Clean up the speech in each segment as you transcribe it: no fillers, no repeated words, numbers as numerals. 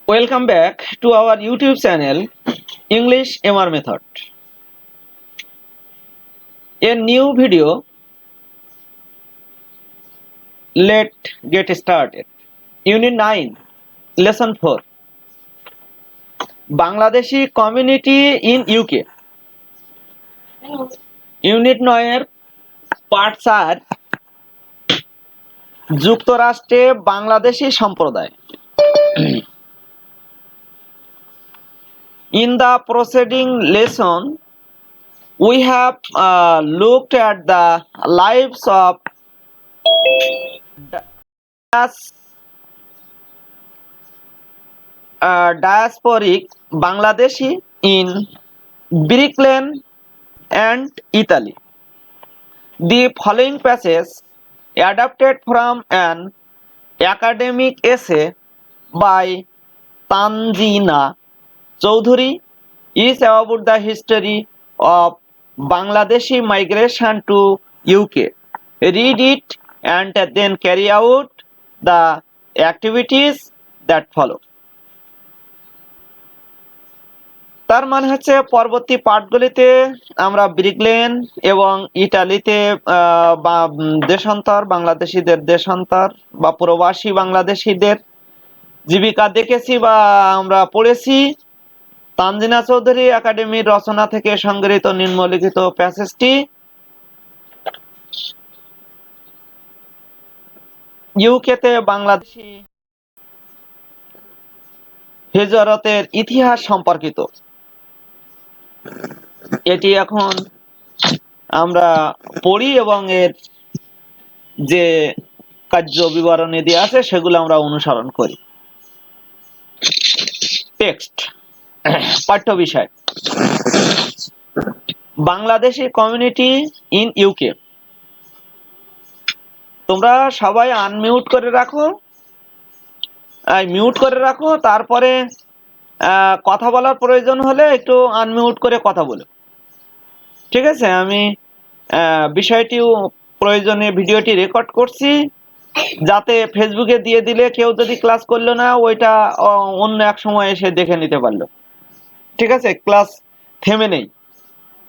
Welcome back to our YouTube channel English MR Method. A new video. Let's get started. Unit 9, Lesson 4. Bangladeshi community in UK. Unit 9 Part 4 যুক্তরাষ্ট্রে বাংলাদেশী সম্প্রদায়. In the preceding lesson, we have looked at the lives of diasporic Bangladeshi in Brickland and Italy. The following passage, adapted from an academic essay by Tanzina Chowdhury, is about the history of Bangladeshi migration to UK. Read it and then carry out the activities that follow. তার মানে হচ্ছে পরবর্তী পাঠগুলিতে আমরা Brick Lane এবং ইতালিতে দেশান্তর বাংলাদেশিদের দেশান্তর বা প্রবাসী বাংলাদেশিদের জীবিকা দেখেছি বা আমরা পড়েছি। তানজিনা চৌধুরী একাডেমির রচনা থেকে সংগৃহীত নিম্নলিখিত প্যাসেজটি ইউকেতে বাংলাদেশি হিজরতের ইতিহাস সম্পর্কিত। এটি এখন আমরা পড়ি এবং এর যে কার্য বিবরণী দেওয়া আছে সেগুলো আমরা অনুসরণ করি। টেক্সট, পাঠ্য বিষয়, বাংলাদেশি কমিউনিটি ইন ইউকে। তোমরা সবাই আনমিউট করে রাখো, মিউট করে রাখো, তারপরে কথা বলার প্রয়োজন হলে একটু আনমিউট করে কথা বলো, ঠিক আছে? আমি বিষয়টিও প্রয়োজনে ভিডিওটি রেকর্ড করছি, যাতে ফেসবুকে দিয়ে দিলে কেউ যদি ক্লাস করলো না ওইটা অন্য এক সময় এসে দেখে নিতে পারলো, ঠিক আছে? ক্লাস থেমে নেই,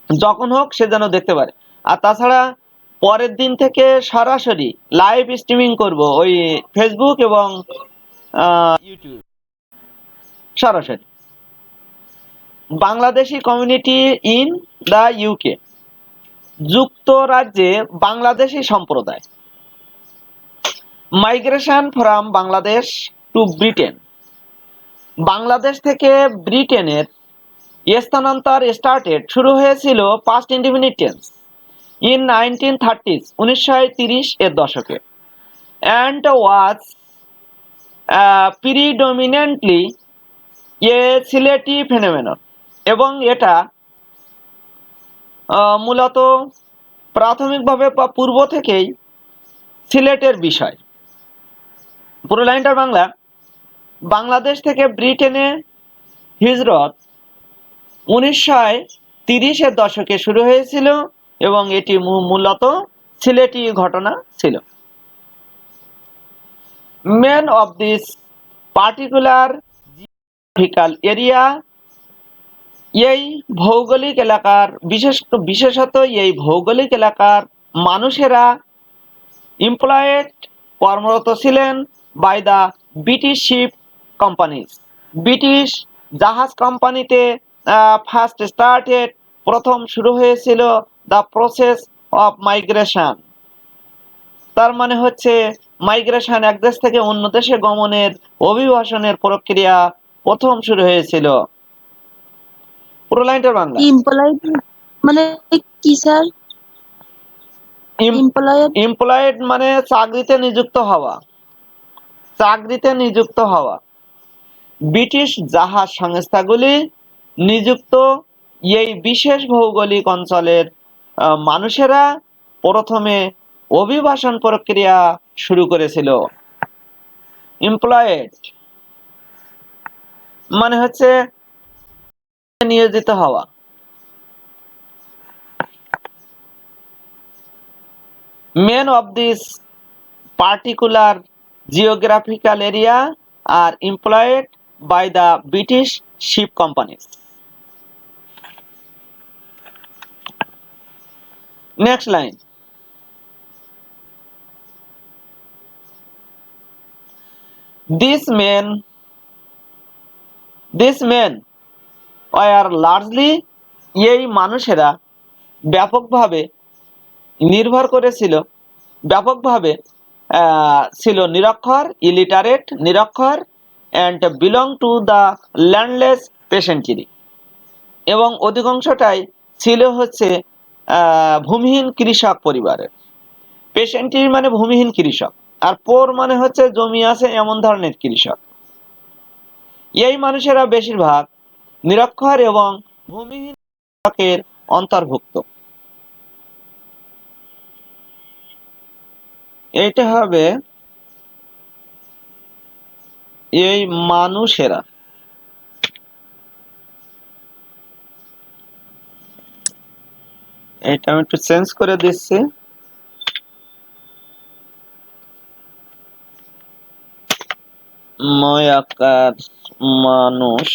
যখন হোক সে যেন দেখতে পারে। আর তাছাড়া পরের দিন থেকে সরাসরি লাইভ স্ট্রিমিং করব ওই ফেসবুক এবং ইউটিউব সরাসরি। Bangladeshi community in the UK, যুক্তরাজ্যে বাংলাদেশি সম্প্রদায়। Migration from Bangladesh to Britain, Bangladesh থেকে ব্রিটেনের স্থানান্তর স্টার্টেড শুরু হয়েছিল past indefinite tense in 1930s 1930 এর দশকে, and was predominantly A Sylheti phenomenon, এবং এটা মূলত প্রাথমিকভাবে বা পূর্ব থেকেই সিলেটের বিষয়। পুরো লাইনটার বাংলা, বাংলাদেশ থেকে ব্রিটেনে হিজরত 1930 এর দশকে শুরু হয়েছিল এবং এটি মূলত সিলেটি ঘটনা ছিল। Men of this particular geographical area, এই ভৌগোলিক এলাকার বিশেষত এই ভৌগোলিক এলাকার মানুষেরা এমপ্লয়েড কর্মরত ছিলেন by the British ship companies, British জাহাজ কোম্পানিতে ফার্স্ট স্টার্টেড, প্রথম শুরু হয়েছিল দ্য প্রসেস অফ মাইগ্রেশন। তার মানে হচ্ছে মাইগ্রেশন, এক দেশ থেকে অন্য দেশে গমনের অভিবাসনের প্রক্রিয়া প্রথম শুরু হয়েছিল। পুরো লাইনটার বাংলা, এমপ্লয়েড মানে কি স্যার? এমপ্লয়েড মানে চাকরিতে নিযুক্ত হওয়া, চাকরিতে নিযুক্ত হওয়া। ব্রিটিশ জাহাজ সংস্থাগুলি নিযুক্ত এই বিশেষ ভৌগোলিক অঞ্চলের মানুষেরা প্রথমে অভিবাসন প্রক্রিয়া শুরু করেছিল। এমপ্লয়েড মানে হচ্ছে নিয়োজিত হওয়া। Men of this particular geographical area are employed by the British ship companies. Next line. These men were largely, এই মানুষেরা ব্যাপকভাবে নির্ভর করেছিল, ব্যাপকভাবে ছিল নিরক্ষর, ইলিটারেট, নিরক্ষর, and belong to the landless peasantry, এবং অধিকাংশটাই ছিল হচ্ছে ভূমিহীন কৃষক পরিবারের। পেশেন্ট্রি মানে ভূমিহীন কৃষক, আর পোর মানে হচ্ছে জমি আছে এমন ধরনের কৃষক। এই মানুষেরা বেশিরভাগ নিরক্ষর এবং ভূমিহীন কৃষকের অন্তর্ভুক্ত। এইটা হবে এই মানুষেরা। এটা আমি একটু চেঞ্জ করে দিচ্ছি। ময়াকার মানুষ,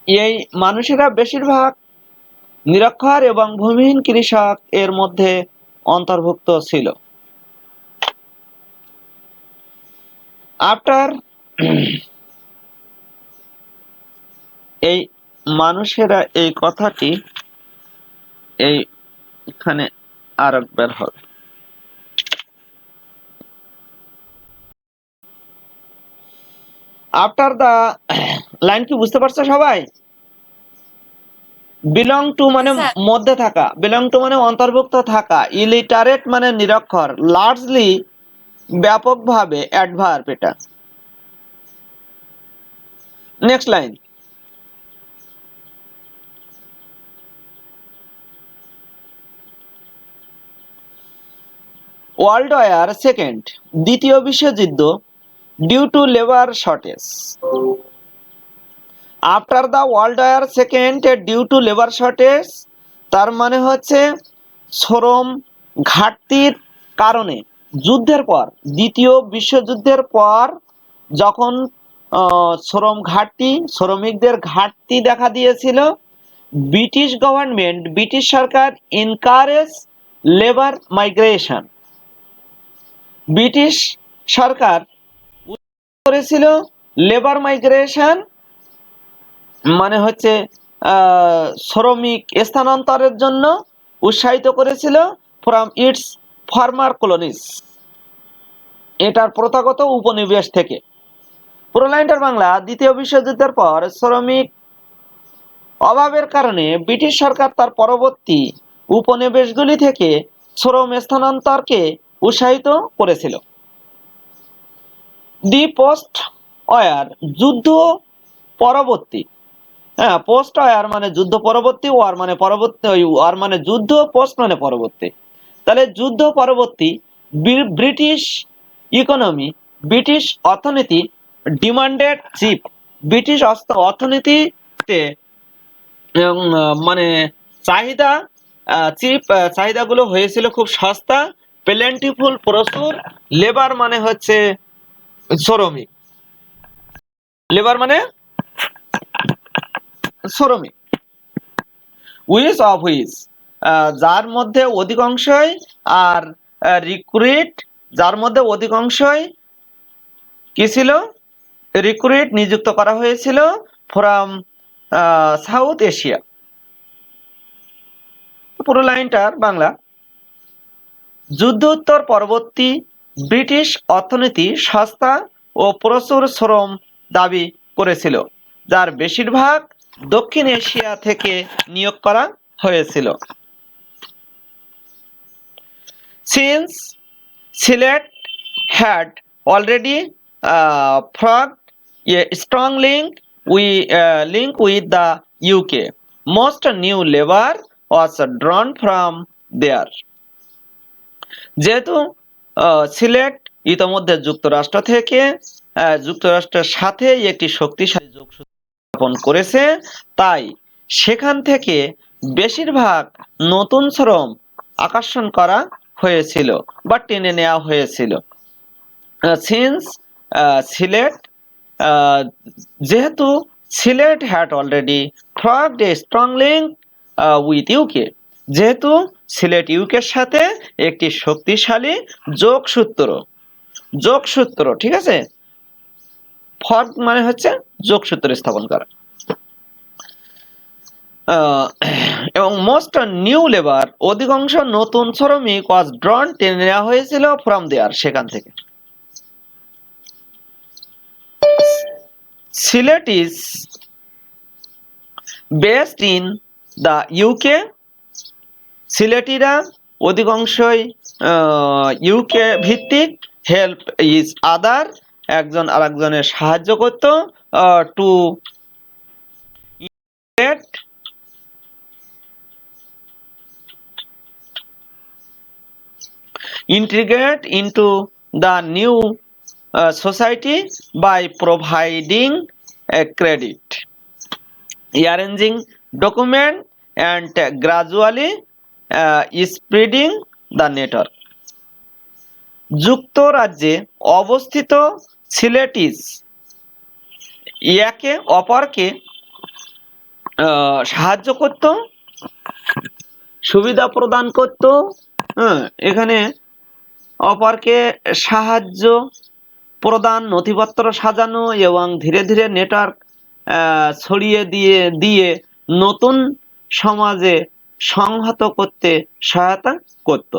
এই মানুষেরা বেশিরভাগ নিরক্ষর এবং ভূমিহীন কৃষক এর মধ্যে অন্তর্ভুক্ত ছিল। আফটার, এই মানুষেরা এই কথাটি এইখানে আর একবার হবে। আফটার দা লাইন কি বুঝতে পারছো সবাই? বিলং টু মানে মধ্যে থাকা, বিলং টু মানে অন্তর্ভুক্ত থাকা, ইলিটারেট মানে নিরক্ষর, লার্জলি ব্যাপকভাবে অ্যাডভার্ব এটা। Next line. World war second, দ্বিতীয় বিশ্বযুদ্ধ, due to labour shortage. After the world war second due to labour shortage, তার মানে হচ্ছে শ্রম ঘাটতির কারণে, যুদ্ধের পর, দ্বিতীয় বিশ্বযুদ্ধের পর যখন শ্রম ঘাটতি, শ্রমিকদের ঘাটতি দেখা দিয়েছিল, ব্রিটিশ গভর্নমেন্ট, ব্রিটিশ সরকার এনকারেজ লেবার মাইগ্রেশন, ব্রিটিশ সরকার করেছিল লেবার মাইগ্রেশন, মানে হচ্ছে শ্রমিক স্থানান্তরের জন্য উৎসাহিত করেছিল ফ্রম ইটস ফর্মার কলোনিজ, এটার প্রথাগত উপনিবেশ থেকে। পুরো লাইনটার বাংলা, দ্বিতীয় বিশ্বযুদ্ধের পর শ্রমিক অভাবের কারণে ব্রিটিশ সরকার তার পরবর্তী উপনিবেশগুলি থেকে শ্রম স্থানান্তরকে উৎসাহিত করেছিল। দি পোস্ট ওয়ার, যুদ্ধ পরবর্তী, হ্যাঁ, পোস্ট ওয়ার মানে যুদ্ধ পরবর্তী, ওয়ার মানে পরবর্তী, ওয়ার মানে যুদ্ধ, পোস্ট মানে পরবর্তী। তাহলে যুদ্ধ পরবর্তী ব্রিটিশ ইকোনমি, ব্রিটিশ অর্থনীতি ডিমান্ডেড চিপ, ব্রিটিশ অর্থনীতিতে মানে চাহিদা, চিপ, চাহিদাগুলো হয়েছিল খুব সস্তা, প্লেন্টিফুল প্রচুর, লেবার মানে হচ্ছে শ্রমিক, লেবার মানে শ্রমিক, উইচ অফ হুইচ, যার মধ্যে অধিকাংশই, আর রিক্রুইট, যার মধ্যে অধিকাংশই কি ছিল, রিক্রুইট নিযুক্ত করা হয়েছিল ফ্রম সাউথ এশিয়া। পুরো লাইনটার বাংলা, যুদ্ধোত্তর পরবর্তী ব্রিটিশ অর্থনীতি সস্তা ও প্রচুর শ্রম দাবি করেছিল, যার বেশিরভাগ দক্ষিণ এশিয়া থেকে নিয়োগ করা হয়েছিল। Since Sylhet had already forged a strong link with the UK, most new labor was drawn from there. যেহেতু সিলেট ইতোমধ্যে যুক্তরাষ্ট্রের সাথে একটি শক্তিশালী যোগসূত্র স্থাপন করেছে, তাই সেখান থেকে বেশিরভাগ নতুন শ্রম আকর্ষণ করা হয়েছিল বা টেনে নেওয়া হয়েছিল। সিন্স সিলেট যেহেতু Sylhet had already formed a strong link with UK, যেহেতু সিলেট ইউকের সাথে একটি শক্তিশালী যোগসূত্র, ঠিক আছে, ফর্ম মানে হচ্ছে যোগসূত্র স্থাপন করা। এবং মোস্ট নিউ লেবার, অধিকাংশ নতুন শ্রমিক ওয়াজ ড্রন, টেনে নেওয়া হয়েছিল ফ্রম দেয়ার, সেখান থেকে। Sylhet is based in the UK, সিলেটিরা অধিকাংশই ইউকে ভিত্তিক। হেল্প ইজ আদার, একজন আরেকজনের সাহায্য করত। To integrate into the new society by providing a credit, arranging document and gradually spreading the network. যুক্তরাজ্যে অবস্থিত সিলেটিস একে অপরকে সাহায্য করত, সুবিধা প্রদান করত। এখানে অপরকে সাহায্য প্রদান, নথিপত্র সাজানো এবং ধীরে ধীরে নেটওয়ার্ক ছড়িয়ে দিয়ে নতুন সমাজে সংহত করতে সহায়তা করত।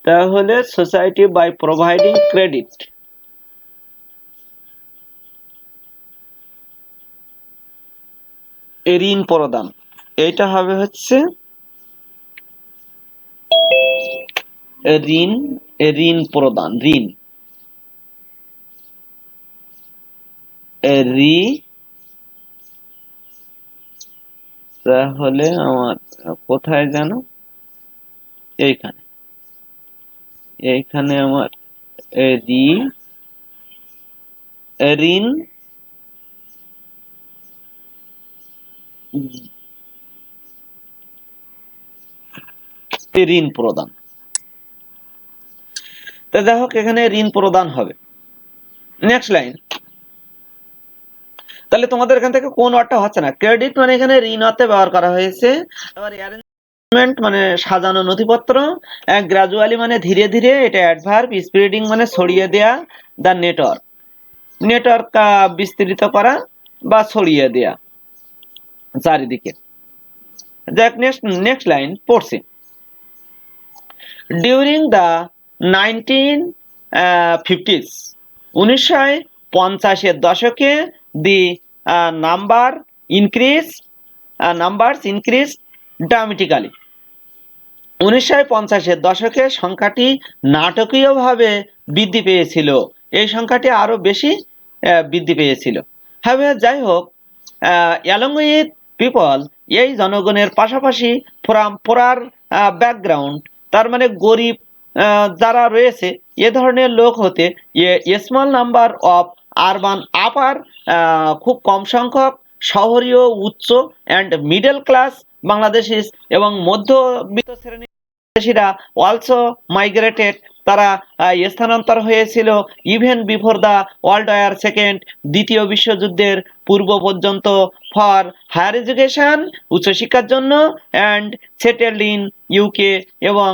তাহলে সোসাইটি বাই প্রোভাইডিং ক্রেডিট, ঋণ প্রদান, এইটা হবে হচ্ছে ঋণ প্রদান, তাহলে আমার কোথায় যেন এইখানে আমার ঋণ প্রদান। তো যাই হোক, এখানে ঋণ প্রদান হবে। Next line. তাহলে তোমাদের এখান থেকে কোন ওয়ার্ডটা হচ্ছে না? ক্রেডিট মানে এখানে ঋণ অর্থে ব্যবহার করা হয়েছে। আবার অ্যারেঞ্জমেন্ট মানে সাজানো নথিপত্র, গ্রাজুয়ালি মানে ধীরে ধীরে, এটা অ্যাডভার্ব, স্প্রেডিং মানে ছড়িয়ে দেয়া, দা নেটওয়ার্ক বিস্তৃত করা বা ছড়িয়ে দেয়া চারিদিকে। দেখ নেক্সট লাইন পড়ছি। ডিউরিং দ্য 1950s, 1950-এর দশকে, দি নাম্বারস ইনক্রিজ ড্রামাটিক্যালি। 1950-এর দশকে সংখ্যাটি নাটকীয়ভাবে বৃদ্ধি পেয়েছিল, এই সংখ্যাটি আরো বেশি বৃদ্ধি পেয়েছিল। যাই হোক, অ্যালং উইথ পিপল, এই জনগণের পাশাপাশি ফ্রম পোরার ব্যাকগ্রাউন্ড, তার মানে গরিব যারা রয়েছে এ ধরনের লোক হতে, স্মল নাম্বার অফ আরবান আপার, খুব কম সংখ্যক শহরীয় উচ্চ অ্যান্ড মিডল ক্লাস বাংলাদেশিস, এবং মধ্যবিত্ত শ্রেণীর বাংলাদেশিরা অলসো মাইগ্রেটেড, তারা স্থানান্তর হয়েছিল, even before the world war second, দ্বিতীয় বিশ্বযুদ্ধের পূর্ব পর্যন্ত, ফর হায়ার এডুকেশন, উচ্চশিক্ষার জন্য, অ্যান্ড সেটেলড ইন ইউকে, এবং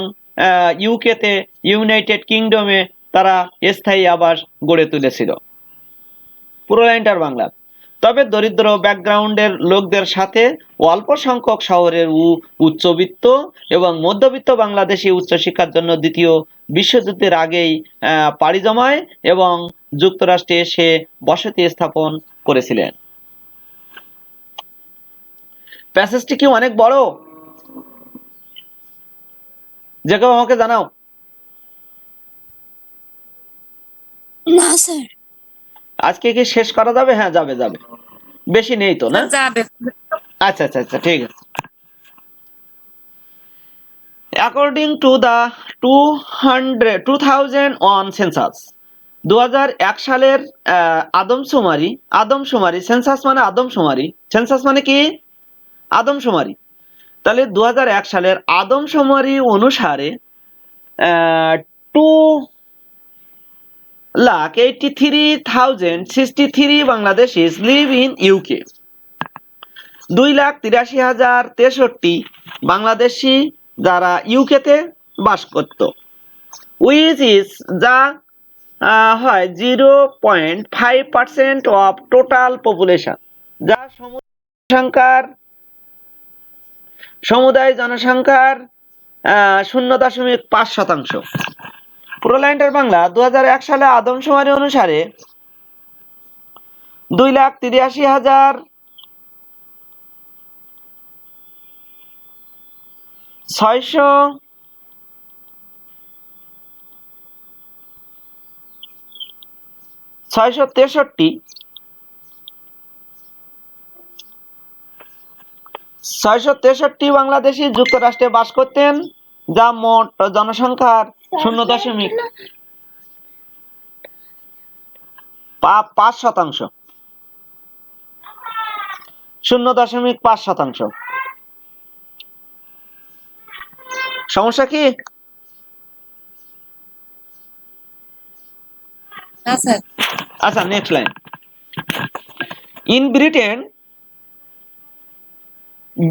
ইউকেতে, ইউনাইটেড কিংডমে তারা স্থায়ী আবাস গড়ে তুলেছিল। পুরো লাইনটার বাংলা। তবে দরিদ্র ব্যাকগ্রাউন্ডের লোকদের সাথে অল্প সংখ্যক শহরের উচ্চবিত্ত এবং মধ্যবিত্ত বাংলাদেশি উচ্চশিক্ষার জন্য দ্বিতীয় বিশ্বযুদ্ধের আগেই পাড়ি জমায় এবং যুক্তরাষ্ট্রে এসে বসতি স্থাপন করেছিলেন। প্যাসেজটি কি অনেক বড়? যে কেউ আমাকে জানাও। না স্যার। আজকে কি শেষ করা যাবে? হ্যাঁ, যাবে, বেশি নেই তো না? যাবে। আচ্ছা, ঠিক আছে। according to the 2001 census, 2001 সালের আদমশুমারি সেন্সাস মানে আদমশুমারি, সেন্সাস মানে কি আদমশুমারি। তাহলে 2001 সালের আদমশুমারি অনুসারে 2,83,063 বাংলাদেশিস লিভ ইন ইউকে। 2,83,063 বাংলাদেশি যারা ইউকেতে বাস করত, উইচ ইজ যা হয় 0.5% অফ টোটাল পপুলেশন, যা সমুদায় জনসংখ্যার 0.5%। পুরো লাইনটার বাংলা, 2001 সালে আদমশুমারি অনুসারে 663 বাংলাদেশি যুক্তরাষ্ট্রে বাস করতেন, যা মোট জনসংখ্যার 0.5%। 0.5%। সমস্যা কি? না স্যার। আচ্ছা, নেক্সট লাইন। ইন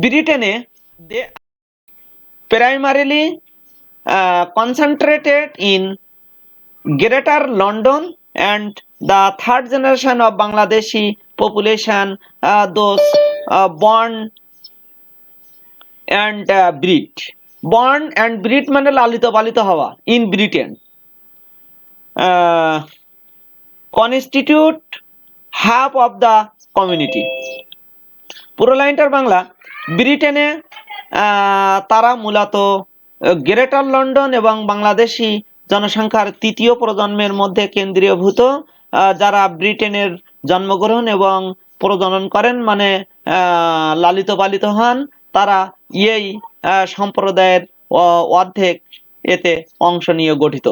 ব্রিটেনে দে primarily concentrated in Greater London, and the third generation of Bangladeshi population, those born and bred. Born and bred মানে লালিত পালিত হওয়া। In Britain constitute half of the community। পুরো লাইনটার বাংলা, ব্রিটেনে তারা মূলত গ্রেটার লন্ডন এবং বাংলাদেশি জনসংখ্যার তৃতীয় প্রজন্মের মধ্যে কেন্দ্রীয়ভূত, যারা ব্রিটেনের জন্মগ্রহণ এবং প্রজনন করেন, মানে লালিত পালিত হন, তারা এই সম্প্রদায়ের অর্ধেক এতে অংশ নিয়ে গঠিত।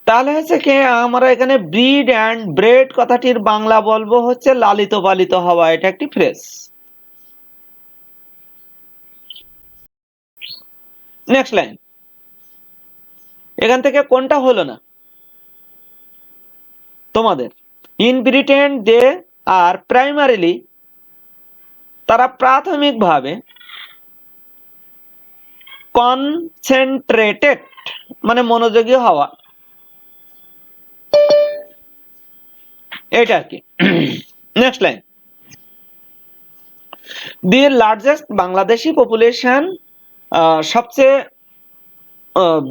তাহলে হচ্ছে কি, আমরা এখানে ব্রিড অ্যান্ড ব্রেড কথাটির বাংলা বলবো হচ্ছে লালিত পালিত হওয়া। এটা একটি ফ্রেজ। Next line. এখান থেকে কোনটা হলো না তোমাদের? In Britain they are primarily, তারা প্রাথমিকভাবে কনসেন্ট্রেটেড মানে মনোযোগী হওয়া, এটা কি। Next line. The largest Bangladeshi population, সবচেয়ে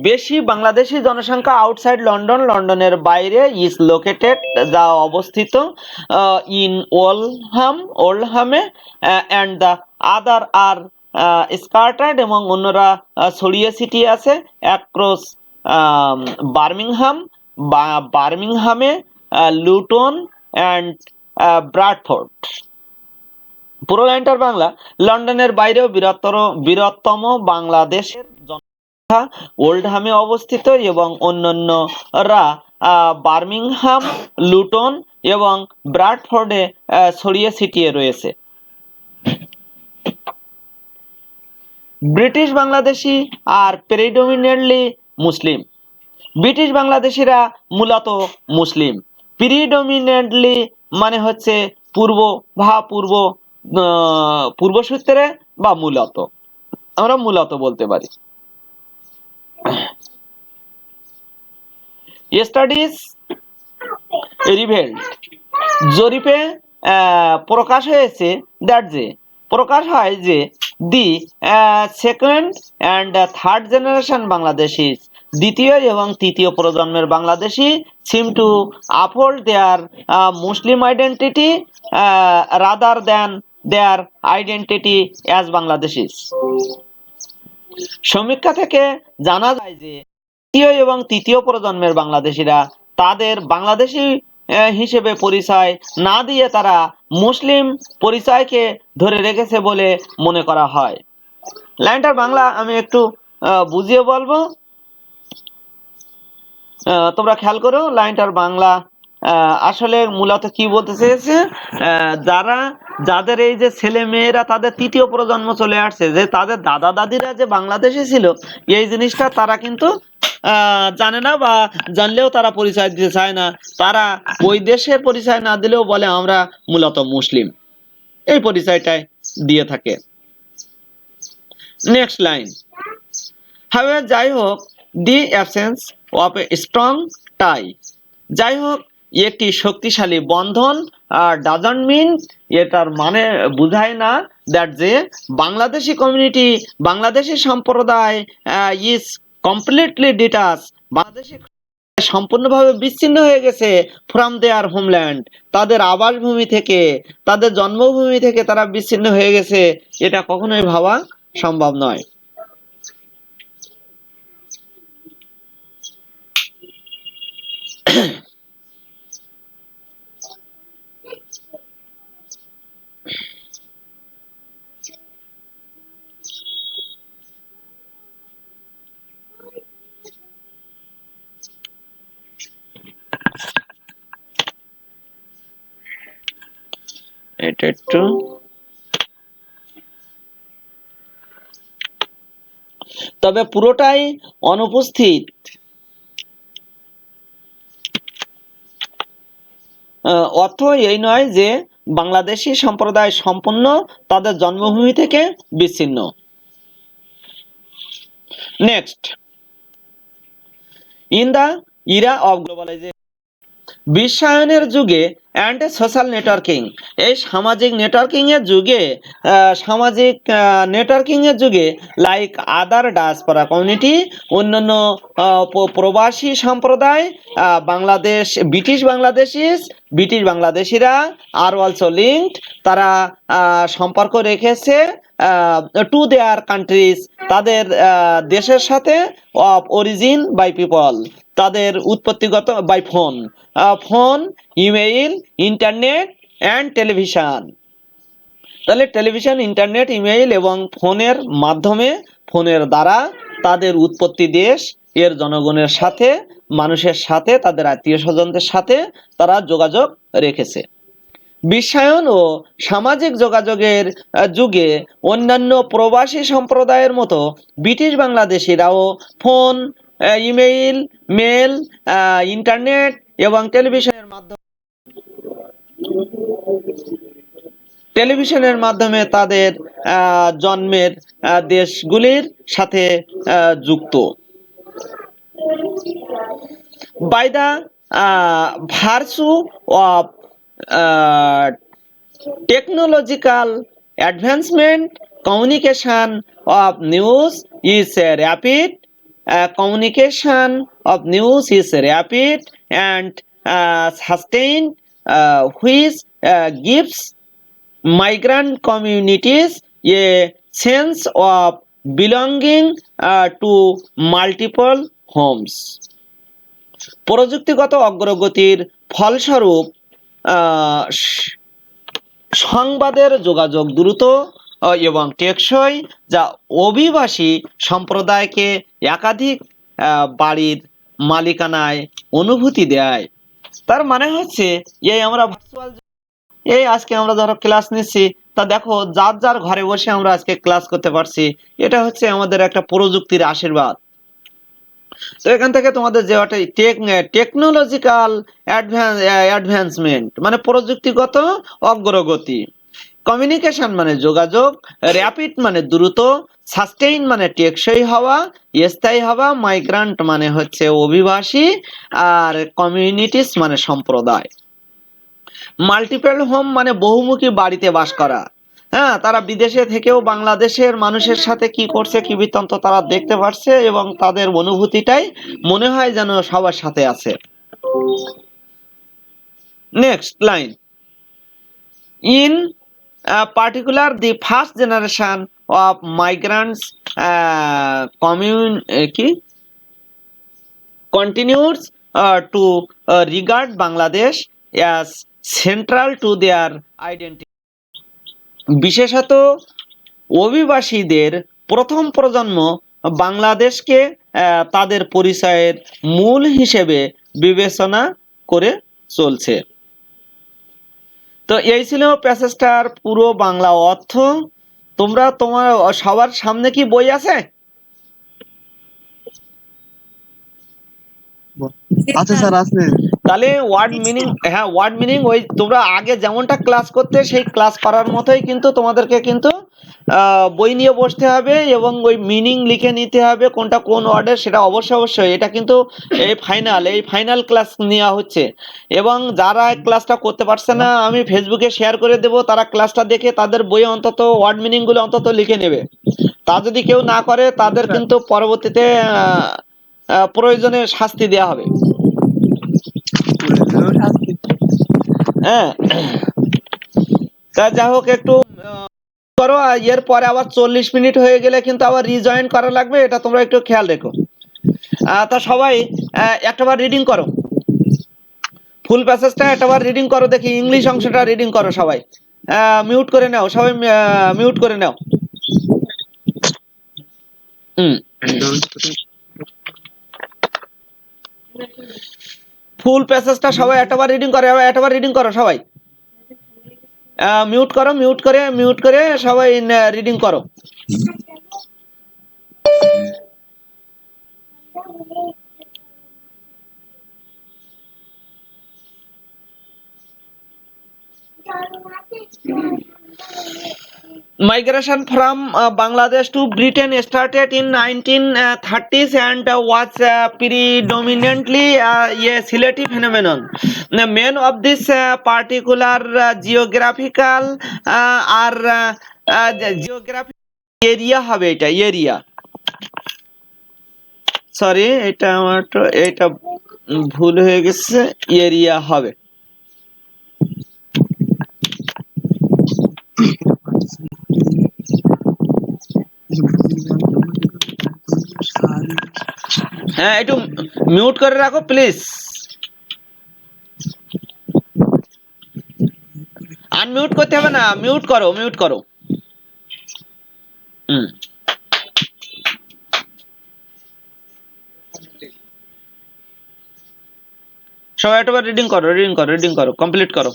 বেশি বাংলাদেশি জনসংখ্যা আউটসাইড লন্ডন, লন্ডনের বাইরে, ইজ লোকেটেড যা অবস্থিত, ইন ওল্ডহামে, অ্যান্ড দ্য আদার আর স্কার্টার্ড এবং অন্যরা ছড়িয়ে ছিটিয়ে আছে, অ্যাক্রস বার্মিংহামে, লুটন অ্যান্ড ব্র্যাডফোর্ড। পুরো লাইনটার বাংলা, লন্ডনের বাইরেও বৃহত্তম বাংলাদেশের জনসংখ্যা ওল্ডহামে অবস্থিত এবং অন্যান্যরা বার্মিংহাম, লুটন এবং ব্র্যাডফোর্ডে ছড়িয়ে ছিটিয়ে রয়েছে। ব্রিটিশ বাংলাদেশি আর প্রিডমিনেন্টলি মুসলিম। ব্রিটিশ বাংলাদেশিরা মূলত মুসলিম। প্রিডমিনেন্টলি মানে হচ্ছে পূর্বসূত্রে বা মূলত, আমরা মূলত বলতে পারি। স্টাডিজ রিভেলড, জরিপে প্রকাশ হয় যে the second and third generation Bangladeshi, দ্বিতীয় এবং তৃতীয় প্রজন্মের Bangladeshi, seem to uphold their Muslim identity rather than their identity as Bangladeshis. সমীক্ষা থেকে জানা যায় যে দ্বিতীয় এবং তৃতীয় প্রজন্মের বাংলাদেশিরা তাদের বাংলাদেশি হিসেবে পরিচয় না দিয়ে তারা মুসলিম পরিচয়কে ধরে রেখেছে বলে মনে করা হয়। লাইনটার বাংলা আমি একটু বুঝিয়ে বলবো, তোমরা খেয়াল করো। লাইনটার বাংলা আসলে মূলত কি বলতে চেয়েছে, যাদের এই যে ছেলে মেয়েরা তাদের তৃতীয় প্রজন্ম চলে আসছে, যে তাদের দাদা দাদিরা যে বাংলাদেশে ছিল, এই জিনিসটা তারা কিন্তু জানে না, বা জানলেও তারা পরিচয় দিতে চায় না। তারা ওই দেশের পরিচয় না দিলেও বলে আমরা মূলত মুসলিম, এই পরিচয়টাই দিয়ে থাকে। নেক্সট লাইন, হাওয়ার যাই হোক, দি অ্যাবসেন্স অফ এ স্ট্রং টাই, যাই হোক একটি শক্তিশালী বন্ধন ডাজন্ট মিন, এটার মানে বোঝায় না দ্যাট যে বাংলাদেশি কমিউনিটি, বাংলাদেশি সম্প্রদায় ইজ কমপ্লিটলি ডিটাচ, বাংলাদেশি সম্পূর্ণভাবে বিচ্ছিন্ন হয়ে গেছে ফ্রম দেয়ার হোমল্যান্ড, তাদের আবাসভূমি থেকে, তাদের জন্মভূমি থেকে তারা বিচ্ছিন্ন হয়ে গেছে, এটা কখনোই ভাবা সম্ভব নয়। এটা একটু তবে পুরোটাই অনুপস্থিত, অর্থ এই নয় যে বাংলাদেশি সম্প্রদায় সম্পূর্ণ তাদের জন্মভূমি থেকে বিচ্ছিন্ন। Next, in the era of globalization, বিশ্বায়নের যুগে অ্যান্ড সোশ্যাল নেটওয়ার্কিং, এই সামাজিক নেটওয়ার্কিং এর যুগে, লাইক আদার ডায়াসপোরা কমিউনিটি, অন্যান্য প্রবাসী সম্প্রদায়, ব্রিটিশ বাংলাদেশিরা আর অলসো লিঙ্কড, তারা সম্পর্ক রেখেছে টু দেয়ার কান্ট্রিজ, তাদের দেশের সাথে, অফ অরিজিন বাই পিপল, তাদের উৎপত্তিগত by phone, email, internet and television. তাহলে টেলিভিশন, ইন্টারনেট, ইমেইল এবং ফোনের মাধ্যমে, ফোনের দ্বারা তাদের উৎপত্তি দেশ এর জনগণের সাথে, মানুষের সাথে, তাদের আত্মীয় স্বজনদের সাথে তারা যোগাযোগ রেখেছে। বিশ্বায়ন ও সামাজিক যোগাযোগের যুগে অন্যান্য প্রবাসী সম্প্রদায়ের মতো ব্রিটিশ বাংলাদেশিরাও ফোন, ইমেইল, মেল, ইন্টারনেট এবং টেলিভিশনের মাধ্যমে তাদের জন্মের দেশগুলির সাথে যুক্ত। By the virtue of technological advancement, communication of news is rapid, and sustained, which gives migrant communities a sense of belonging to multiple homes. প্রযুক্তিগত অগ্রগতির ফলস্বরূপ সংবাদের যোগাযোগ দ্রুত এবং টেকসই, যা অভিবাসী সম্প্রদায়কে একাধিক বাড়ির মালিকানায় অনুভূতি দেয়। তার মানে হচ্ছে এই আমরা ভার্চুয়াল, এই আজকে আমরা ধরো ক্লাস নিচ্ছি, তা দেখো যার যার ঘরে বসে আমরা আজকে ক্লাস করতে পারছি, এটা হচ্ছে আমাদের একটা প্রযুক্তির আশীর্বাদ। তো এখান থেকে তোমাদের যে টেকনোলজিক্যাল অ্যাডভান্সমেন্ট মানে প্রযুক্তিগত অগ্রগতি, কমিউনিকেশন মানে যোগাযোগ, র্যাপিড মানে দ্রুত, সাস্টেইন মানে টেকসই হওয়া, স্থায়ী হওয়া, মাইগ্রান্ট মানে হচ্ছে অভিবাসী, আর কমিউনিটিস মানে সম্প্রদায়। মাল্টিপল হোম মানে বহুমুখী বাড়িতে বাস করা। হ্যাঁ, তারা বিদেশে থেকেও বাংলাদেশের মানুষের সাথে কি করছে, কি বৃত্তান্ত তারা দেখতে পারছে, এবং তাদের অনুভূতিটাই মনে হয় যেন সবার সাথে আছে। Next line, in particular the first generation of migrants continues to regard Bangladesh as central to their identity, বিশেষত অভিবাসীদের প্রথম প্রজন্ম বাংলাদেশকে তাদের পরিচয়ের মূল হিসেবে বিবেচনা করে চলছে। তো এই ছিল প্যাসেজটার পুরো বাংলা অর্থ। তোমরা তোমার সবার সামনে কি বই আছে? আছে স্যার, আছে। তাহলে ওয়ার্ড মিনিং, হ্যাঁ ওয়ার্ড মিনিং ওই তোমরা আগে যেমনটা ক্লাস করতে সেই ক্লাস করার মতোই কিন্তু তোমাদেরকে কিন্তু বই নিয়ে বসতে হবে এবং ওই মিনিং লিখে নিতে হবে কোনটা কোন ওয়ার্ডের, সেটা অবশ্যই এটা কিন্তু এই ফাইনাল ক্লাস নেওয়া হচ্ছে। এবং যারা এই ক্লাসটা করতে পারছে না আমি ফেসবুকে শেয়ার করে দেব, তারা ক্লাসটা দেখে তাদের বইয়ে অন্তত ওয়ার্ড মিনিং গুলো অন্তত লিখে নেবে। তা যদি কেউ না করে তাদের কিন্তু পরবর্তীতে প্রয়োজনে শাস্তি দেওয়া হবে। হ্যাঁ, তা যাই হোক একটু করো, আর এর পরে আবার 40 মিনিট হয়ে গেলে কিন্তু আবার রিজয়েন করা লাগবে, এটা তোমরা একটু খেয়াল রেখো। তা সবাই একটাবার রিডিং করো, ফুল প্যাসেজটা একটাবার রিডিং করো, দেখি ইংলিশ অংশটা রিডিং করো সবাই। মিউট করে নাও সবাই, মিউট করে নাও। ফুল প্যাসেজটা সবাই একটাবার রিডিং করো সবাই। মিউট করে সবাই রিডিং করো। Migration from Bangladesh to Britain started in 1930s and was predominantly a Sylheti phenomenon. The main of this particular geographical geographic area হবে এটা এরিয়া, সরি এটা আমার তো এটা ভুল হয়ে গেছে, এরিয়া হবে। হ্যাঁ একটু মিউট করে রাখো প্লিজ, আনমিউট করতে হবে না, মিউট করো সবাই একবার রিডিং করো কমপ্লিট করো।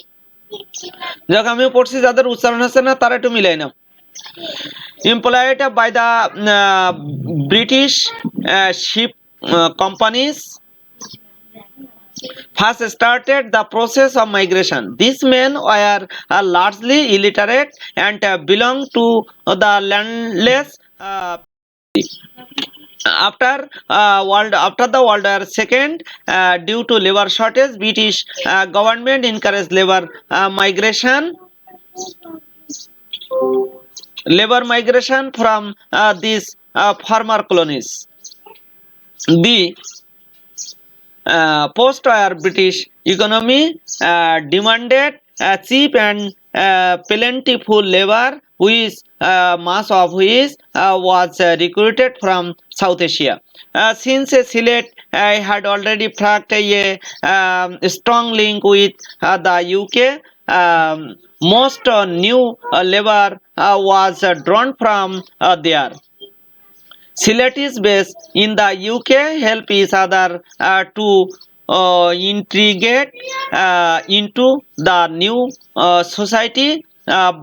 যাক আমিও পড়ছি, যাদের উচ্চারণ হচ্ছে না তারা একটু মিলাই নাও। Employed by the British ship companies first started the process of migration. These men were largely illiterate and belonged to the landless. After the World War II, due to labor shortage, British government encouraged labor migration from these former colonies. The post-war British economy demanded cheap and plentiful labor, which mass of which was recruited from South Asia. Since Sylhet had already forged a strong link with the UK, most new labor was drawn from there. Sylhetis based in the UK help each other to integrate into the new society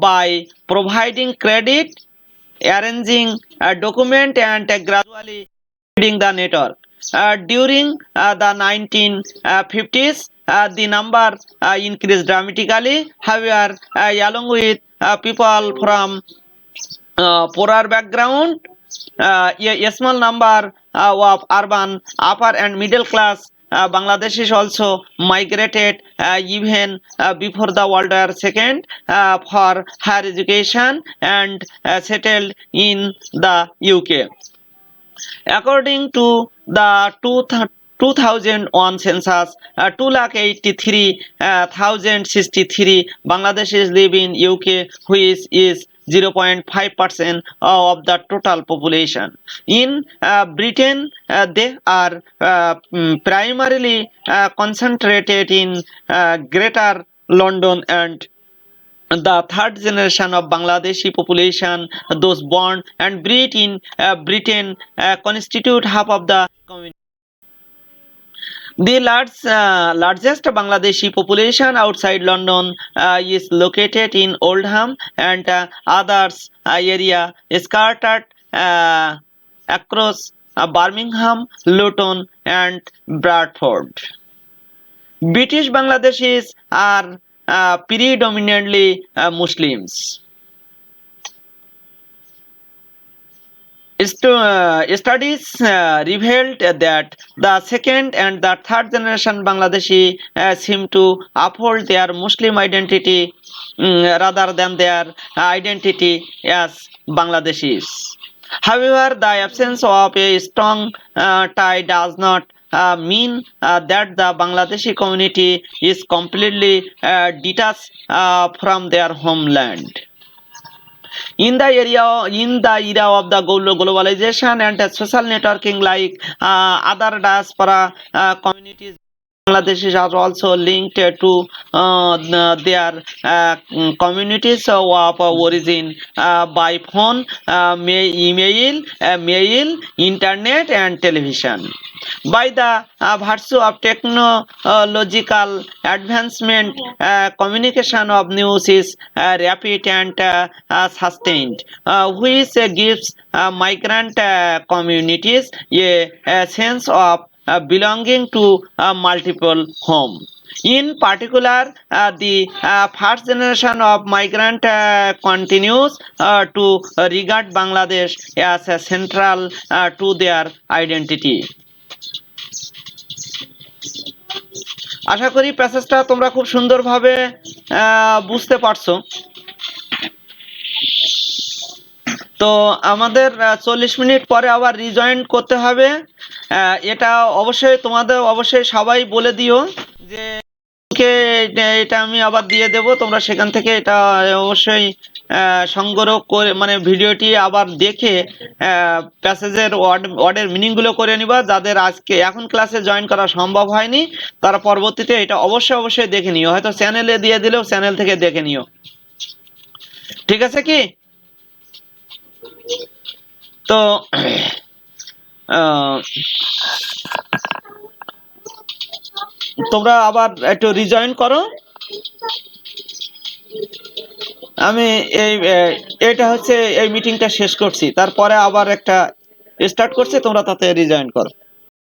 by providing credit, arranging document and gradually building the network. During the 1950s, the number increased dramatically. However, along with people from poorer background, a small number of urban upper and middle class Bangladeshis also migrated even before the World War II for higher education and settled in the UK. According to the 2001 census, 283,063 Bangladeshis live in UK, which is 0.5% of the total population. In Britain, they are primarily concentrated in Greater London and the third generation of Bangladeshi population, those born and bred in Britain, constitute half of the community. The largest Bangladeshi population outside London is located in Oldham and others area scattered across Birmingham, Luton, and Bradford. British Bangladeshis are predominantly Muslims. Studies revealed that the second and the third generation Bangladeshi seem to uphold their Muslim identity rather than their identity as Bangladeshis. However, the absence of a strong tie does not mean that the Bangladeshi community is completely detached from their homeland. In the era of the globalization and social networking, like other diaspora communities, Bangladeshis are also linked to their communities of origin by phone, mail, internet, and television. By the virtue of technological advancement, communication of news is rapid and sustained, which gives migrant communities a sense of belonging to multiple homes. In particular, the first generation of migrant continues to regard Bangladesh as central to their identity. আশা করি প্যাসেজটা তোমরা খুব সুন্দরভাবে বুঝতে পারছো। তো আমাদের 40 minute পরে আবার রিজয়েন করতে হবে। এটা অবশ্যই তোমাদের অবশ্যই সবাই বলে দিও যে এটা আমি আবার দিয়ে দেব, তোমরা সেখান থেকে এটা অবশ্যই সংগ্রহ করে মানে ভিডিওটি আবার দেখে প্যাসেজের ওয়ার্ডের মিনিংগুলো করে নিবা। যাদের আজকে এখন ক্লাসে জয়েন করা সম্ভব হয়নি তারা পরবর্তীতে এটা অবশ্যই দেখে নিও, হয়তো চ্যানেলে দিয়ে দিলেও চ্যানেল থেকে দেখে নিও। ঠিক আছে কি? তো তোমরা আবার একটু রিজয়েন করো। আমি এটা হচ্ছে এই মিটিংটা শেষ করছি, তারপরে আবার একটা স্টার্ট করছি, তোমরা তাতে রিজয়েন করো।